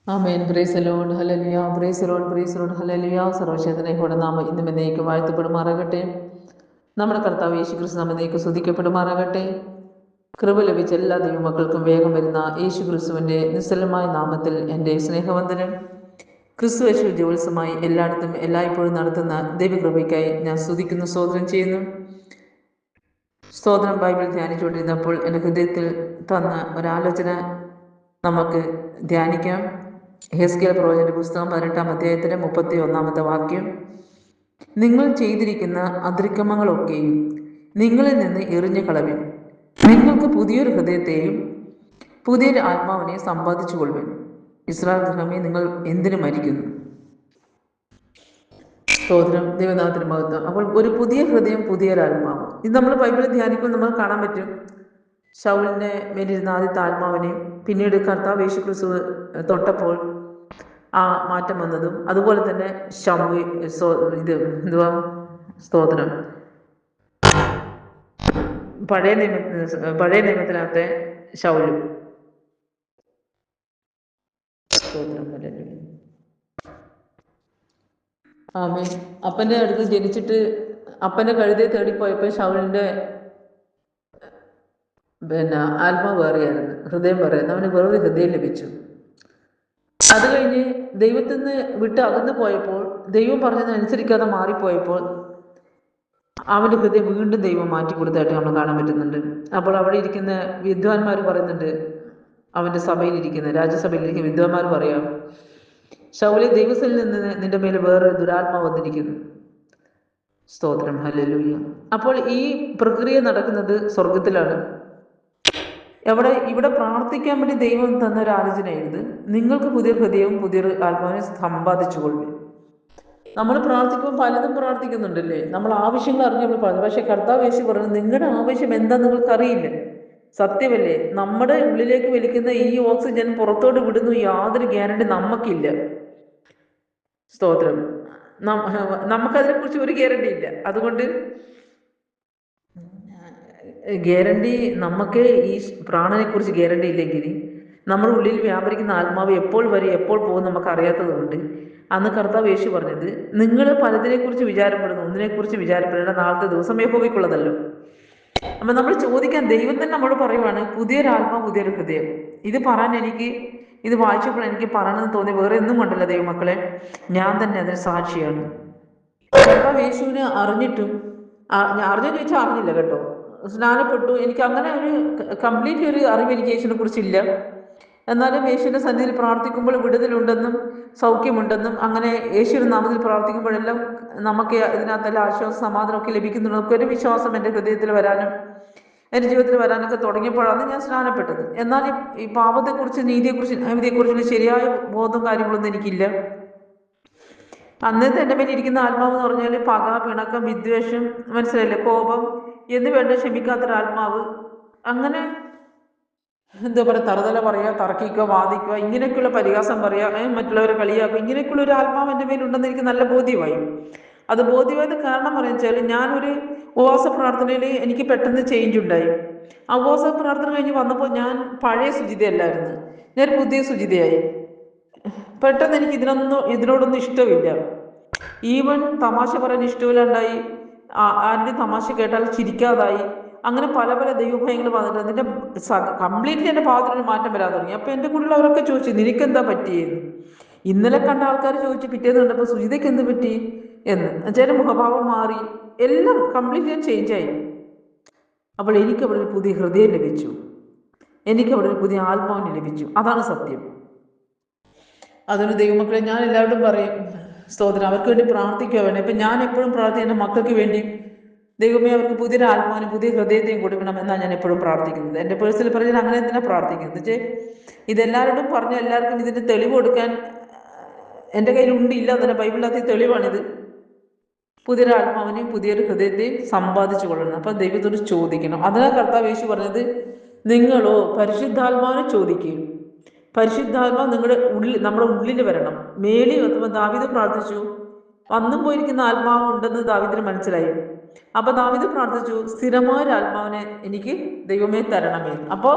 Amen. Praise the lord. Hallelujah. Praise the lord. Praise the lord. Hallelujah. സർവ്വശക്തനായ നാമം ഇന്നും എന്നേക്കും വാഴ്ത്തപ്പെടുമാറാകട്ടെ. നമ്മുടെ കർത്താവ് യേശുക്രിസ്തു നാമം എന്നേക്കും സ്തുതിക്കപ്പെടുമാറാകട്ടെ. കൃപ ലഭിച്ച എല്ലാ ദൈവമക്കൾക്കും വേഗം വരുന്ന യേശുക്രിസ്തുവിൻ്റെ നിസ്സലമായ നാമത്തിൽ എൻ്റെ സ്നേഹവന്ദനം. ക്രിസ്തു യേശു ജോത്സമായി എല്ലായിടത്തും എല്ലായ്പ്പോഴും നടത്തുന്ന ദൈവകൃപയ്ക്കായി ഞാൻ സ്തുതിക്കുന്നു, സ്തോത്രം ചെയ്യുന്നു. സ്തോത്രം ബൈബിൾ ധ്യാനിച്ചുകൊണ്ടിരുന്നപ്പോൾ എൻ്റെ ഹൃദയത്തിൽ തന്ന ഒരാലോചന നമുക്ക് ധ്യാനിക്കാം. ഹെസ്കേൽ പ്രവചന പുസ്തകം 18-ാം അധ്യായത്തിലെ 31-ാമത്തെ വാക്യം. നിങ്ങൾ ചെയ്തിരിക്കുന്ന അതിക്രമങ്ങളൊക്കെയും നിങ്ങളിൽ നിന്ന് എറിഞ്ഞു കളവിൻ. നിങ്ങൾക്ക് പുതിയൊരു ഹൃദയത്തെയും പുതിയൊരു ആത്മാവിനെ സമ്പാദിച്ചു കൊള്ളുവിൻ. ഇസ്രായേൽ ഗൃഹമേ, നിങ്ങൾ എന്തിനു മരിക്കുന്നു? സ്തോത്രം, ദൈവനാമത്തിന് മഹത്വം. അപ്പോൾ ഒരു പുതിയ ഹൃദയം, പുതിയൊരു ആത്മാവ്. ഇത് നമ്മൾ ബൈബിളിൽ ധ്യാനിക്കുമ്പോൾ നമ്മൾ കാണാൻ പറ്റും. ശൗലിന്റെ മേലിരുന്ന ആദ്യത്തെ ആത്മാവിനെയും പിന്നീട് കർത്താവ് യേശുക്രിസ്തു തൊട്ടപ്പോൾ ആ മാറ്റം വന്നതും, അതുപോലെ തന്നെ സ്തോത്രം പഴയ നിയമത്തിനകത്തെ ശൗലും. സ്തോത്രം. ആമേൻ. അപ്പന്റെ അടുത്ത് ജനിച്ചിട്ട് അപ്പന്റെ കഴുതയെ തേടിപ്പോയപ്പോൾ ശൗലിന്റെ ആത്മാവ് വേറെയായിരുന്നു, ഹൃദയം വേറെയായിരുന്നു. അവന് വേറൊരു ഹൃദയം ലഭിച്ചു. അത് കഴിഞ്ഞ് ദൈവത്തിൽ നിന്ന് വിട്ട് അകന്നു പോയപ്പോൾ, ദൈവം പറഞ്ഞതനുസരിക്കാതെ മാറിപ്പോയപ്പോൾ അവന്റെ ഹൃദയം വീണ്ടും ദൈവം മാറ്റി കൊടുത്തായിട്ട് നമ്മൾ കാണാൻ പറ്റുന്നുണ്ട്. അപ്പോൾ അവിടെ ഇരിക്കുന്ന വിദ്വാൻമാർ പറയുന്നുണ്ട്, അവന്റെ സഭയിലിരിക്കുന്ന രാജ്യസഭയിലിരിക്കുന്ന വിദ്വാൻമാർ പറയാം, ശൗലേ, ദൈവത്തിൽ നിന്ന് നിന്റെ മേലെ വേറൊരു ദുരാത്മാവ് വന്നിരിക്കുന്നു. സ്തോത്രം, ഹല്ലേലൂയ. അപ്പോൾ ഈ പ്രക്രിയ നടക്കുന്നത് സ്വർഗത്തിലാണ്. ഇവിടെ പ്രാർത്ഥിക്കാൻ വേണ്ടി ദൈവം തന്ന ഒരു ആലോചനയുണ്ട്. നിങ്ങൾക്ക് പുതിയൊരു ഹൃദയവും പുതിയൊരു ആത്മാവിനെ സമ്പാദിച്ചുകൊള്ളു. നമ്മൾ പ്രാർത്ഥിക്കുമ്പോൾ പലതും പ്രാർത്ഥിക്കുന്നുണ്ടല്ലേ, നമ്മൾ ആവശ്യങ്ങൾ അറിഞ്ഞ് നമ്മൾ പറഞ്ഞു. പക്ഷെ കർത്താവ് യേശു പറഞ്ഞു, നിങ്ങളുടെ ആവശ്യം എന്താ നിങ്ങൾക്ക് അറിയില്ല. സത്യമല്ലേ? നമ്മുടെ ഉള്ളിലേക്ക് വലിക്കുന്ന ഈ ഓക്സിജൻ പുറത്തോട്ട് വിടുന്നു, യാതൊരു ഗ്യാരണ്ടി നമുക്കില്ല. സ്തോത്രം. നമുക്കതിനെ കുറിച്ച് ഒരു ഗ്യാരണ്ടി ഇല്ല. അതുകൊണ്ട് ഗ്യാരണ്ടി നമുക്ക് ഈ പ്രാണനെ കുറിച്ച് ഗ്യാരണ്ടി ഇല്ലെങ്കിൽ നമ്മുടെ ഉള്ളിൽ വ്യാപരിക്കുന്ന ആത്മാവ് എപ്പോൾ വരും എപ്പോൾ പോകും നമുക്ക് അറിയാത്തതുകൊണ്ട് അന്ന് കർത്താവ് യേശു പറഞ്ഞത്, നിങ്ങൾ പലതിനെ കുറിച്ച് വിചാരപ്പെടുന്നു, ഒന്നിനെക്കുറിച്ച് വിചാരപ്പെടേണ്ട, നാളത്തെ ദിവസം യഹോവയ്ക്കുള്ളതല്ലോ. അപ്പം നമ്മൾ ചോദിക്കാൻ, ദൈവം തന്നെ നമ്മോട് പറയുവാണ്, പുതിയൊരാത്മാവ് പുതിയൊരു ഹൃദയം. ഇത് പറയാൻ ഇത് വായിച്ചപ്പോൾ എനിക്ക് പറയണമെന്ന് തോന്നി. വേറെ ഒന്നും കൊണ്ടല്ല ദൈവമക്കളെ, ഞാൻ തന്നെ അതിന് സാക്ഷിയാണ്. കർത്താവ് യേശുവിനെ അറിഞ്ഞിട്ടും അറിഞ്ഞെന്ന് ചോദിച്ചാൽ അറിഞ്ഞില്ല കേട്ടോ, സ്നാനപ്പെട്ടു. എനിക്ക് അങ്ങനെ ഒരു കംപ്ലീറ്റ് ഒരു അറിവ് എനിക്ക് യേശുവിനെ കുറിച്ചില്ല. എന്നാലും യേശുവിൻ്റെ സന്നിധിയിൽ പ്രാർത്ഥിക്കുമ്പോൾ വിടുതലുണ്ടെന്നും സൗഖ്യമുണ്ടെന്നും, അങ്ങനെ യേശുവിൻ്റെ നാമത്തിൽ പ്രാർത്ഥിക്കുമ്പോഴെല്ലാം നമുക്ക് ഇതിനകത്തെല്ലാം ആശ്വാസം, സമാധാനമൊക്കെ ലഭിക്കുന്നുണ്ട്. നമുക്കൊരു വിശ്വാസം എൻ്റെ ഹൃദയത്തിൽ വരാനും എൻ്റെ ജീവിതത്തിൽ വരാനൊക്കെ തുടങ്ങിയപ്പോഴാണ് ഞാൻ സ്നാനപ്പെട്ടത്. എന്നാൽ ഈ പാപത്തെക്കുറിച്ച്, നീതിയെക്കുറിച്ചുള്ള ശരിയായ ബോധവും കാര്യങ്ങളൊന്നും എനിക്കില്ല. അന്നത്തെ എൻ്റെ മേലെ ഇരിക്കുന്ന ആത്മാവ് എന്ന് പറഞ്ഞാൽ പക, പിണക്കം, വിദ്വേഷം, മനസ്സിലായില്ലേ, കോപം എന്ന് വേണ്ട ക്ഷമിക്കാത്തൊരാത്മാവ്. അങ്ങനെ എന്താ പറയുക, തറുതല പറയുക, തർക്കിക്കുക, വാദിക്കുക, ഇങ്ങനെയൊക്കെയുള്ള പരിഹാസം പറയുക, മറ്റുള്ളവരെ കളിയാക്കുക, ഇങ്ങനെയൊക്കെയുള്ള ഒരു ആത്മാവ് എൻ്റെ മേലുണ്ടെന്ന് എനിക്ക് നല്ല ബോധ്യമായി. അത് ബോധ്യമായത് കാരണം പറയാൻ വെച്ചാൽ, ഞാനൊരു ഉപവാസ പ്രാർത്ഥനയിൽ എനിക്ക് പെട്ടെന്ന് ചേഞ്ച് ഉണ്ടായി. ആ ഉപവാസ പ്രാർത്ഥന കഴിഞ്ഞ് വന്നപ്പോൾ ഞാൻ പഴയ ശുചിതയല്ലായിരുന്നു, ഞാൻ പുതിയ ശുചിതയായി. പെട്ടെന്ന് എനിക്ക് ഇതിനോടൊന്നും ഇഷ്ടമില്ല. ഈവൻ തമാശ പറയാൻ ഇഷ്ടമില്ലാണ്ടായി, ആരുടെ തമാശ കേട്ടാൽ ചിരിക്കാതായി. അങ്ങനെ പല പല ദൈവഭയങ്ങൾ വന്നിട്ട് അതിൻ്റെ കംപ്ലീറ്റ്ലി എൻ്റെ ഭാഗത്തിനൊരു മാറ്റം വരാൻ തുടങ്ങി. അപ്പം എൻ്റെ കൂടെയുള്ളവരൊക്കെ ചോദിച്ചു, നിനക്കെന്താ പറ്റിയെന്ന്. ഇന്നലെ കണ്ട ആൾക്കാർ ചോദിച്ചു, പിറ്റേന്ന് കണ്ടപ്പോൾ സുജിതയ്ക്ക് എന്ത് പറ്റി എന്ന്. എന്നുവെച്ചാൽ മുഖഭാവം മാറി, എല്ലാം കംപ്ലീറ്റ്ലി ചേഞ്ചായി. അപ്പോൾ എനിക്ക് അവിടെ ഒരു പുതിയ ഹൃദയം ലഭിച്ചു, എനിക്ക് അവിടെ ഒരു പുതിയ ആത്മാവിനെ ലഭിച്ചു. അതാണ് സത്യം. അതിന് ദൈവമക്കളെ ഞാൻ എല്ലാവരോടും പറയും, സ്തോത്രം, അവർക്ക് വേണ്ടി പ്രാർത്ഥിക്കുക വേണം. ഇപ്പം ഞാൻ എപ്പോഴും പ്രാർത്ഥിക്കും, എൻ്റെ മക്കൾക്ക് വേണ്ടി, ദൈവമേ അവർക്ക് പുതിയൊരു ആത്മാവിനും പുതിയ ഹൃദയത്തെയും കൊടുക്കണം എന്നാണ് ഞാൻ എപ്പോഴും പ്രാർത്ഥിക്കുന്നത്. എൻ്റെ പേഴ്സണൽ പറഞ്ഞാൽ അങ്ങനെ തന്നെ പ്രാർത്ഥിക്കുന്നത്. പക്ഷേ ഇതെല്ലാവരോടും പറഞ്ഞ് എല്ലാവർക്കും ഇതിൻ്റെ തെളിവ് കൊടുക്കാൻ എൻ്റെ കയ്യിലുണ്ട്, ഇല്ല എന്നല്ല, ബൈബിളിനകത്ത് തെളിവാണിത്. പുതിയൊരു ആത്മാവിനെയും പുതിയൊരു ഹൃദയത്തെയും സമ്പാദിച്ചു കൊള്ളണം. അപ്പം ദൈവത്തോട് ചോദിക്കണം. അതിനാണ് കർത്താവ് യേശു പറഞ്ഞത്, നിങ്ങളോ പരിശുദ്ധാത്മാവിനെ ചോദിക്കുകയും, പരിശുദ്ധാത്മാവ് നമ്മുടെ ഉള്ളിൽ വരണം. മേളിൽ ദാവീദ് പ്രാർത്ഥിച്ചു, വന്നും പോയിരിക്കുന്ന ആത്മാവ് ഉണ്ടെന്ന് ദാവീദിന് മനസ്സിലായി. അപ്പോൾ ദാവീദ് പ്രാർത്ഥിച്ചു, സ്ഥിരമായ ഒരു ആത്മാവിനെ എനിക്ക് ദൈവമേ തരണമേ. അപ്പോൾ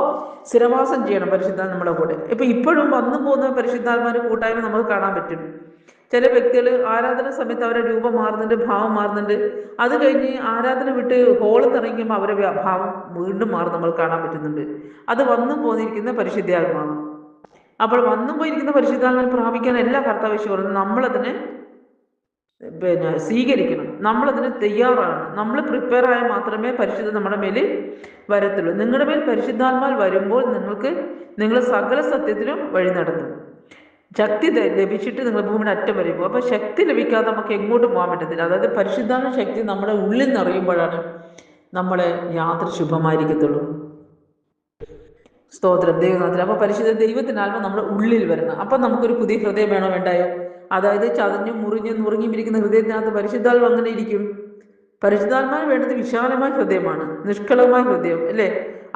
സ്ഥിരവാസം ചെയ്യണം പരിശുദ്ധാത്മ നമ്മുടെ കൂടെ. ഇപ്പോഴും വന്നു പോകുന്ന പരിശുദ്ധാത്മാവിന്റെ കൂട്ടായ്മ നമുക്ക് കാണാൻ പറ്റും. ചില വ്യക്തികൾ ആരാധന സമയത്ത് അവരുടെ രൂപം മാറുന്നുണ്ട്, ഭാവം മാറുന്നുണ്ട്. അത് കഴിഞ്ഞ് ആരാധന വിട്ട് ഹോളിൽ ഇറങ്ങിക്കുമ്പോൾ അവരുടെ ഭാവം വീണ്ടും മാറും നമ്മൾ കാണാൻ പറ്റുന്നുണ്ട്. അത് വന്നു പോന്നിരിക്കുന്ന പരിശുദ്ധാത്മാവ്. അപ്പോൾ വന്നു പോയിരിക്കുന്ന പരിശുദ്ധാത്മാവിനെ പ്രാപിക്കാൻ എല്ലാ കർത്തവ്യവും നമ്മളതിനെ സ്വീകരിക്കണം. നമ്മളതിന് തയ്യാറാണ്. നമ്മൾ പ്രിപ്പയർ ആയാൽ മാത്രമേ പരിശുദ്ധ നമ്മുടെ മേൽ വരത്തുള്ളൂ. നിങ്ങളുടെ മേൽ പരിശുദ്ധാത്മാൽ വരുമ്പോൾ നിങ്ങൾ സകല സത്യത്തിലും വഴി നടത്തും. ശക്തി ലഭിച്ചിട്ട് നിങ്ങൾ ഭൂമിയുടെ അറ്റം വരെ പോകും. അപ്പോൾ ശക്തി ലഭിക്കാതെ നമുക്ക് എങ്ങോട്ടും പോകാൻ പറ്റത്തില്ല. അതായത് പരിശുദ്ധാത്മ ശക്തി നമ്മുടെ ഉള്ളിൽ നിറയുമ്പോഴാണ് നമ്മളെ യാത്ര ശുഭമായിരിക്കത്തുള്ളൂ. സ്തോത്രം ദൈവനാഥൻ. അപ്പോൾ പരിശുദ്ധ ദൈവത്തിനാൽമ നമ്മുടെ ഉള്ളിൽ വരണം. അപ്പം നമുക്കൊരു പുതിയ ഹൃദയം വേണോ വേണ്ടായോ? അതായത് ചതഞ്ഞും നുറുങ്ങിയിരിക്കുന്ന ഹൃദയത്തിനകത്ത് പരിശുദ്ധാത്മ അങ്ങനെ ഇരിക്കും. പരിശുദ്ധാത്മാവിന് വേണ്ടത് വിശാലമായ ഹൃദയമാണ്, നിഷ്കളങ്കമായ ഹൃദയം, അല്ലേ?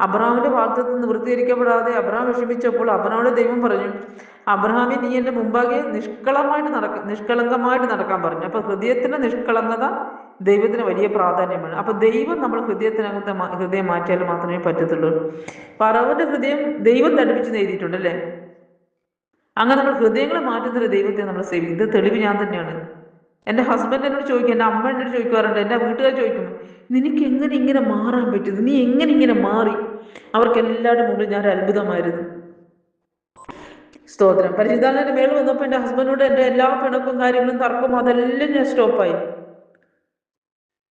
അബ്രഹാമിന്റെ വാഗ്ദത്തം നിവൃത്തീകരിക്കപ്പെടാതെ അബ്രഹാം വിഷമിച്ചപ്പോൾ അബ്രഹാമിന്റെ ദൈവം പറഞ്ഞു, അബ്രഹാമെ നീ എൻ്റെ മുമ്പാകെ നിഷ്കളങ്കമായിട്ട് നടക്കാൻ പറഞ്ഞു. അപ്പൊ ഹൃദയത്തിന്റെ നിഷ്കളങ്കത ദൈവത്തിന് വലിയ പ്രാധാന്യമാണ്. അപ്പൊ ദൈവം നമ്മൾ ഹൃദയത്തിനകത്തെ ഹൃദയം മാറ്റിയാൽ മാത്രമേ പറ്റത്തുള്ളൂ. ഫറവോന്റെ ഹൃദയം ദൈവം തടിപ്പിച്ച് എഴുതിയിട്ടുണ്ട്, അല്ലേ? അങ്ങനെ നമ്മൾ ഹൃദയങ്ങളെ മാറ്റുന്നൊരു ദൈവത്തെ നമ്മൾ സേവിക്കും. ഇത് തെളിവ് ഞാൻ തന്നെയാണ്. എൻ്റെ ഹസ്ബൻഡ് എന്നോട് ചോദിക്കും, എൻ്റെ അമ്മ എന്നോട് ചോദിക്കാറുണ്ട്, എൻ്റെ വീട്ടുകാർ ചോദിക്കും, നിനക്ക് എങ്ങനെ ഇങ്ങനെ മാറാൻ പറ്റുന്നു, നീ എങ്ങനെ ഇങ്ങനെ മാറി? അവർക്ക് എല്ലാവരുടെ മുമ്പിൽ ഞാൻ ഒരു അത്ഭുതമായിരുന്നു. സ്തോത്രം. പരിശുദ്ധാത്മാവിന്റെ മേൽ വന്നപ്പോൾ എൻ്റെ ഹസ്ബൻഡിനോട് എൻ്റെ എല്ലാ പിണക്കും കാര്യങ്ങളും തർക്കവും അതെല്ലാം ഞാൻ സ്റ്റോപ്പായി.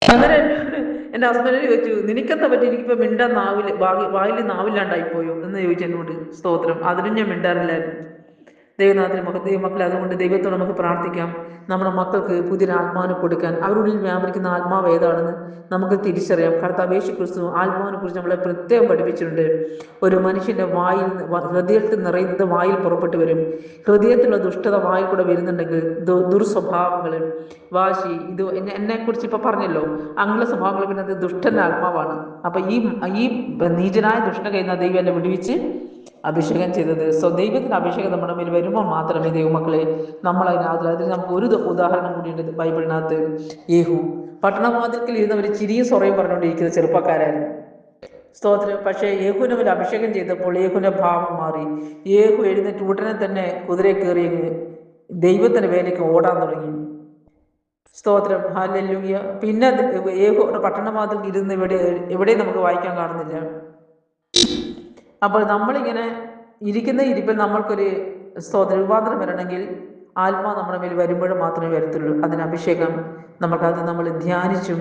അങ്ങനെ എൻ്റെ ഹസ്ബൻഡിനോട് ചോദിച്ചു, നിനക്കെന്താ പറ്റി? എനിക്കിപ്പോ മിണ്ടാൻ വായിൽ നാവില്ലാണ്ടായിപ്പോയോ എന്ന് ചോദിച്ചു എന്നോട്. സ്തോത്രം. അതിനും ഞാൻ മിണ്ടാറില്ലായിരുന്നു. ദൈവനാഥന് മക്കളെ, അതുകൊണ്ട് ദൈവത്തോട് നമുക്ക് പ്രാർത്ഥിക്കാം. നമ്മുടെ മക്കൾക്ക് പുതിയൊരു ആത്മാവിനെ കൊടുക്കാൻ. അവരുള്ളിൽ വ്യാപരിക്കുന്ന ആത്മാവ് ഏതാണെന്ന് നമുക്ക് തിരിച്ചറിയാം. കർത്താവ് യേശു ക്രിസ്തു ആത്മാവിനെ കുറിച്ച് നമ്മളെ പ്രത്യേകം പഠിപ്പിച്ചിട്ടുണ്ട്. ഒരു മനുഷ്യന്റെ ഹൃദയത്തിൽ നിറയുന്നത് വായിൽ പുറപ്പെട്ടു വരും. ഹൃദയത്തിലുള്ള ദുഷ്ടത വായിൽ കൂടെ വരുന്നുണ്ടെങ്കിൽ ദുർസ്വഭാവങ്ങൾ, വാശി, ഇത് എന്നെക്കുറിച്ച് ഇപ്പൊ പറഞ്ഞല്ലോ, അങ്ങനെ സ്വഭാവങ്ങൾ, പിന്നെ അത് ദുഷ്ടന്റെ ആത്മാവാണ്. അപ്പൊ ഈ നീചനായ ദുഷ്ടനെ കയ്യിൽ നിന്ന് ദൈവം എന്നെ വിടുവിച്ച് അഭിഷേകം ചെയ്തത്. ദൈവത്തിന് അഭിഷേകം നമ്മുടെ മേൽ വരുമ്പോൾ മാത്രമേ ദൈവമക്കളെ നമ്മൾ അതിൽ നമുക്ക് ഒരു ഉദാഹരണം കൂടിയുണ്ട് ബൈബിളിനകത്ത്. യേഹു പട്ടണവാതിൽക്കൽ ഇരുന്നവർ ചിരിയും സൊറയും പറഞ്ഞുകൊണ്ടിരിക്കുന്ന ചെറുപ്പക്കാരായിരുന്നു. സ്തോത്രം. പക്ഷേ യേഹുവിനെ മേൽ അഭിഷേകം ചെയ്തപ്പോൾ യേഹുവിന്റെ ഭാവം മാറി. യേഹു എഴുന്നേറ്റ് ഉടനെ തന്നെ കുതിരയെ കയറി ദൈവത്തിന്റെ വേലയ്ക്ക് ഓടാൻ തുടങ്ങി. സ്തോത്രം. ഹല്ലേലൂയ. പിന്നെ യേഹുവിന്റെ പട്ടണവാതിൽ ഇരുന്ന് എവിടെയും നമുക്ക് വായിക്കാൻ കാണുന്നില്ല. അപ്പോൾ നമ്മളിങ്ങനെ ഇരിക്കുന്ന ഇരിപ്പിൽ നമ്മൾക്കൊരു രൂപാന്തരം വരണമെങ്കിൽ ആത്മാ നമ്മുടെ മേൽ വരുമ്പോഴും മാത്രമേ വരത്തുള്ളൂ. അതിന് അഭിഷേകം നമുക്കത് നമ്മൾ ധ്യാനിച്ചും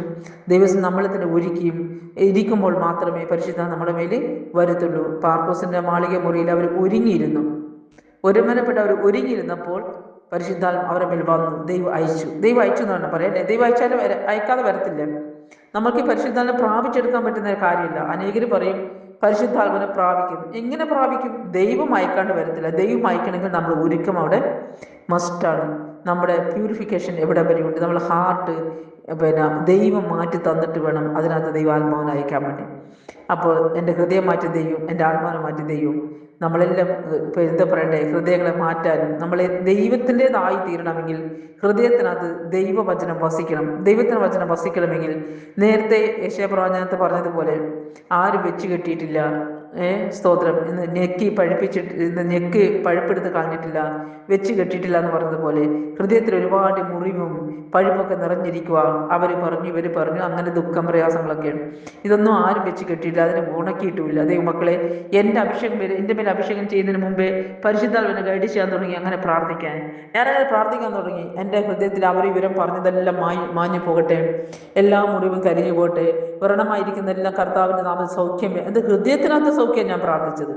ദിവസം നമ്മളെ തന്നെ ഒരുക്കിയും ഇരിക്കുമ്പോൾ മാത്രമേ പരിശുദ്ധ നമ്മുടെ മേൽ വരത്തുള്ളൂ. പാർക്കോസിന്റെ മാളിക മുറിയിൽ അവർ ഒരുങ്ങിയിരുന്നു. ഒരുമനപ്പെട്ട് അവർ ഒരുങ്ങിയിരുന്നപ്പോൾ പരിശുദ്ധാത്മ അവരുടെ മേൽ വന്നു. ദൈവം അയച്ചു എന്നാണ് പറയല്ലേ. ദൈവം അയച്ചാലും അയക്കാതെ വരത്തില്ല. നമുക്ക് ഈ പരിശുദ്ധാത്മനെ പ്രാപിച്ചെടുക്കാൻ പറ്റുന്ന ഒരു കാര്യമില്ല. അനേകർ പറയും പരിശുദ്ധാത്മനെ പ്രാപിക്കും. എങ്ങനെ പ്രാപിക്കും? ദൈവം അയക്കാണ്ട് വരത്തില്ല. ദൈവം അയക്കണമെങ്കിൽ നമ്മൾ ഒരുക്കം അവിടെ മസ്റ്റാണ്. നമ്മുടെ പ്യൂരിഫിക്കേഷൻ എവിടെ വരെയുണ്ട്? നമ്മുടെ ഹാർട്ട് ദൈവം മാറ്റി തന്നിട്ട് വേണം അതിനകത്ത് ദൈവാത്മാവിനെ അയക്കാൻ വേണ്ടി. അപ്പോൾ എൻ്റെ ഹൃദയം മാറ്റി ദൈവം, എൻ്റെ ആത്മാവിനെ മാറ്റി ദൈവം. നമ്മളെല്ലാം എന്താ പറയണ്ടേ, ഹൃദയങ്ങളെ മാറ്റാനും നമ്മളെ ദൈവത്തിൻ്റെതായി തീരണമെങ്കിൽ ഹൃദയത്തിനകത്ത് ദൈവവചനം വസിക്കണം. ദൈവത്തിന് വചനം വസിക്കണമെങ്കിൽ നേരത്തെ യശയാപ്രവചനത്തിൽ പറഞ്ഞതുപോലെ ആരും വെച്ച് കെട്ടിയിട്ടില്ല, സ്തോത്രം, ഇന്ന് നെക്കി പഴുപ്പെടുത്ത് കളഞ്ഞിട്ടില്ല, വെച്ച് കെട്ടിയിട്ടില്ല എന്ന് പറഞ്ഞതുപോലെ ഹൃദയത്തിൽ ഒരുപാട് മുറിവും പഴുപ്പൊക്കെ നിറഞ്ഞിരിക്കുക. അവർ പറഞ്ഞു, ഇവർ പറഞ്ഞു, അങ്ങനെ ദുഃഖം പ്രയാസങ്ങളൊക്കെയാണ്. ഇതൊന്നും ആരും വെച്ച് കെട്ടിയില്ല, അതിനെ ഉണക്കിയിട്ടുമില്ല. ദൈവമക്കളെ, എൻ്റെ മേൽ അഭിഷേകം ചെയ്യുന്നതിന് മുമ്പേ പരിശുദ്ധാത്മാവിനെ ഗൈഡ് ചെയ്യാൻ തുടങ്ങി. അങ്ങനെ പ്രാർത്ഥിക്കാൻ ഞാനങ്ങനെ പ്രാർത്ഥിക്കാൻ തുടങ്ങി. എൻ്റെ ഹൃദയത്തിൽ ഇവരും പറഞ്ഞതെല്ലാം മാഞ്ഞു പോകട്ടെ, എല്ലാ മുറിവും കരിഞ്ഞു പോകട്ടെ, വ്രണമായിരിക്കുന്ന എല്ലാം കർത്താവിൻ്റെ നാമത്തിൽ സൗഖ്യം. എൻ്റെ ഹൃദയത്തിനകത്ത് സൗഖ്യം ഞാൻ പ്രാർത്ഥിച്ചത്.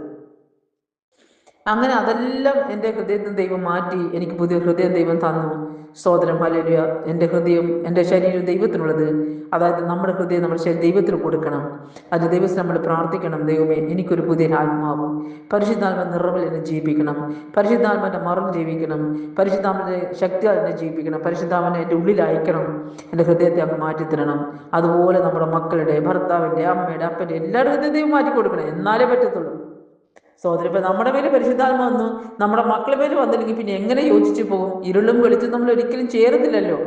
അങ്ങനെ അതെല്ലാം എൻ്റെ ഹൃദയത്തിൽ ദൈവം മാറ്റി എനിക്ക് പുതിയ ഹൃദയം ദൈവം തന്നു. സ്തോത്രം. ഹല്ലേലൂയ. എൻ്റെ ഹൃദയം, എൻ്റെ ശരീരം ദൈവത്തിനുള്ളത്. അതായത് നമ്മുടെ ഹൃദയം നമ്മൾ ദൈവത്തിന് കൊടുക്കണം. അത് ദൈവത്തിന് നമ്മൾ പ്രാർത്ഥിക്കണം. ദൈവമേ, എനിക്കൊരു പുതിയ ആത്മാവ്, പരിശുദ്ധാത്മ നിറവിൽ എന്നെ ജീവിപ്പിക്കണം, പരിശുദ്ധാത്മൻ്റെ മറവ് ജീവിക്കണം, പരിശുദ്ധാത്മൻ്റെ ശക്തിയാൽ എന്നെ ജീവിപ്പിക്കണം, പരിശുദ്ധാത്മനെ എൻ്റെ ഉള്ളിൽ അയക്കണം, എൻ്റെ ഹൃദയത്തെ അങ്ങ് മാറ്റിത്തരണം. അതുപോലെ നമ്മുടെ മക്കളുടെ, ഭർത്താവിൻ്റെ, അമ്മയുടെ, അപ്പൻ്റെ എല്ലാവരുടെ ഹൃദയം ദൈവം മാറ്റി കൊടുക്കണം. എന്നാലേ പറ്റത്തുള്ളൂ. സഹോദരി, ഇപ്പം നമ്മുടെ മേലെ പരിശുദ്ധാത്മ വന്നു, നമ്മുടെ മക്കളുടെ മേലെ വന്നില്ലെങ്കിൽ പിന്നെ എങ്ങനെ യോജിച്ചു പോകും? ഇരുളും വെളിച്ചം നമ്മൾ ഒരിക്കലും ചേരത്തില്ലല്ലോ.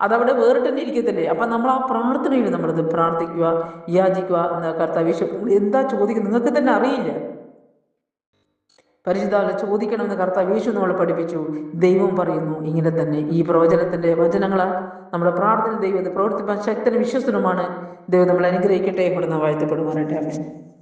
അതവിടെ വേറിട്ട് തന്നെ ഇരിക്കത്തില്ലേ? അപ്പം നമ്മൾ ആ പ്രാർത്ഥനയിൽ നമ്മളത് പ്രാർത്ഥിക്കുക, യാചിക്കുക എന്ന കർത്താവ് യേശു എന്താ ചോദിക്കുന്നത് നിങ്ങൾക്ക് തന്നെ അറിയില്ല. പരിശുദ്ധാത്മ ചോദിക്കണമെന്ന് കർത്താവ് യേശു നമ്മളെ പഠിപ്പിച്ചു. ദൈവം പറയുന്നു ഇങ്ങനെ തന്നെ. ഈ പ്രവചനത്തിന്റെ വചനങ്ങളാൽ നമ്മുടെ പ്രാർത്ഥന ദൈവത്തെ പ്രവർത്തിപ്പാൻ ശക്തനും വിശ്വസനുമാണ്. ദൈവം നമ്മളെ അനുഗ്രഹിക്കട്ടെ. ഇവിടെ നിന്ന് വാഴ്ത്തപ്പെടുമാറാട്ടെ. ആമേൻ.